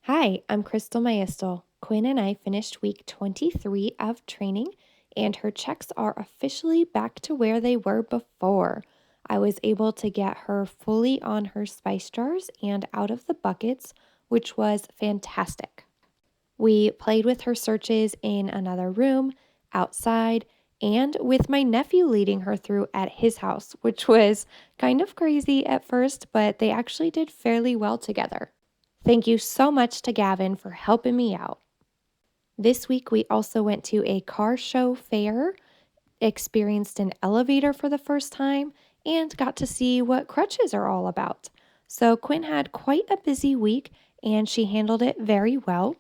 Hi, I'm Crystal Maestel. Quinn and I finished week 23 of training, and her checks are officially back to where they were before. I was able to get her fully on her spice jars and out of the buckets, which was fantastic. We played with her searches in another room, outside, and with my nephew leading her through at his house, which was kind of crazy at first, but they actually did fairly well together. Thank you so much to Gavin for helping me out. This week, we also went to a car show fair, experienced an elevator for the first time, and got to see what crutches are all about. So, Quinn had quite a busy week and she handled it very well.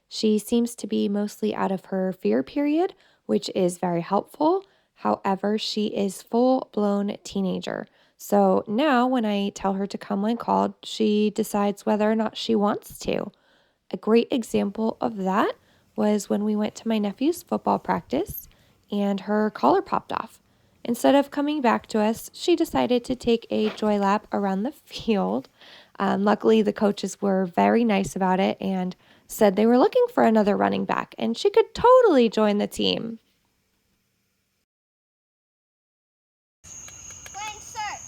She seems to be mostly out of her fear period, which is very helpful. However, she is full-blown teenager. So now when I tell her to come when called, she decides whether or not she wants to. A great example of that was when we went to my nephew's football practice and her collar popped off. Instead of coming back to us, she decided to take a joy lap around the field. Luckily, the coaches were very nice about it and said they were looking for another running back, and she could totally join the team. Quinn, search.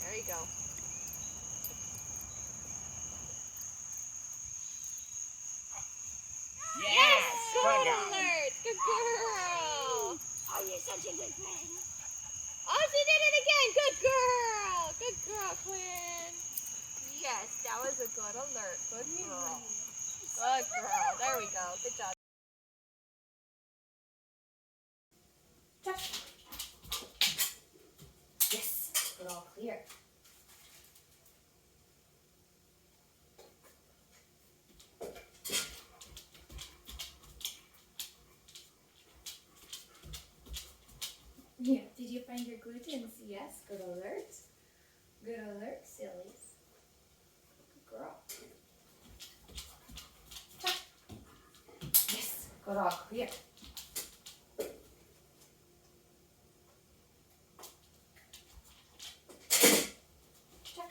There you go. Yes! Good alert! Good girl! Oh, you're such a good friend. Oh, she did it again! Good girl! Good girl, Quinn. Yes, that was a good alert. Good girl. Good girl. There we go. Good job. Yes, we're all clear. Yeah, did you find your glutens? Yes, good alert. Good alert, sillies. Good girl. Yes, good all clear. Check.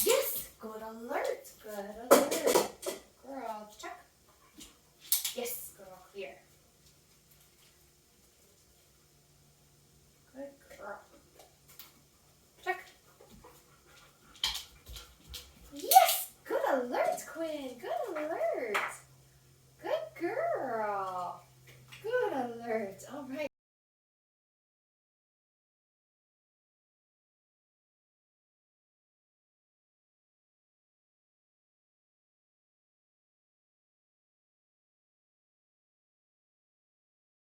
Yes, good alert. Good alert.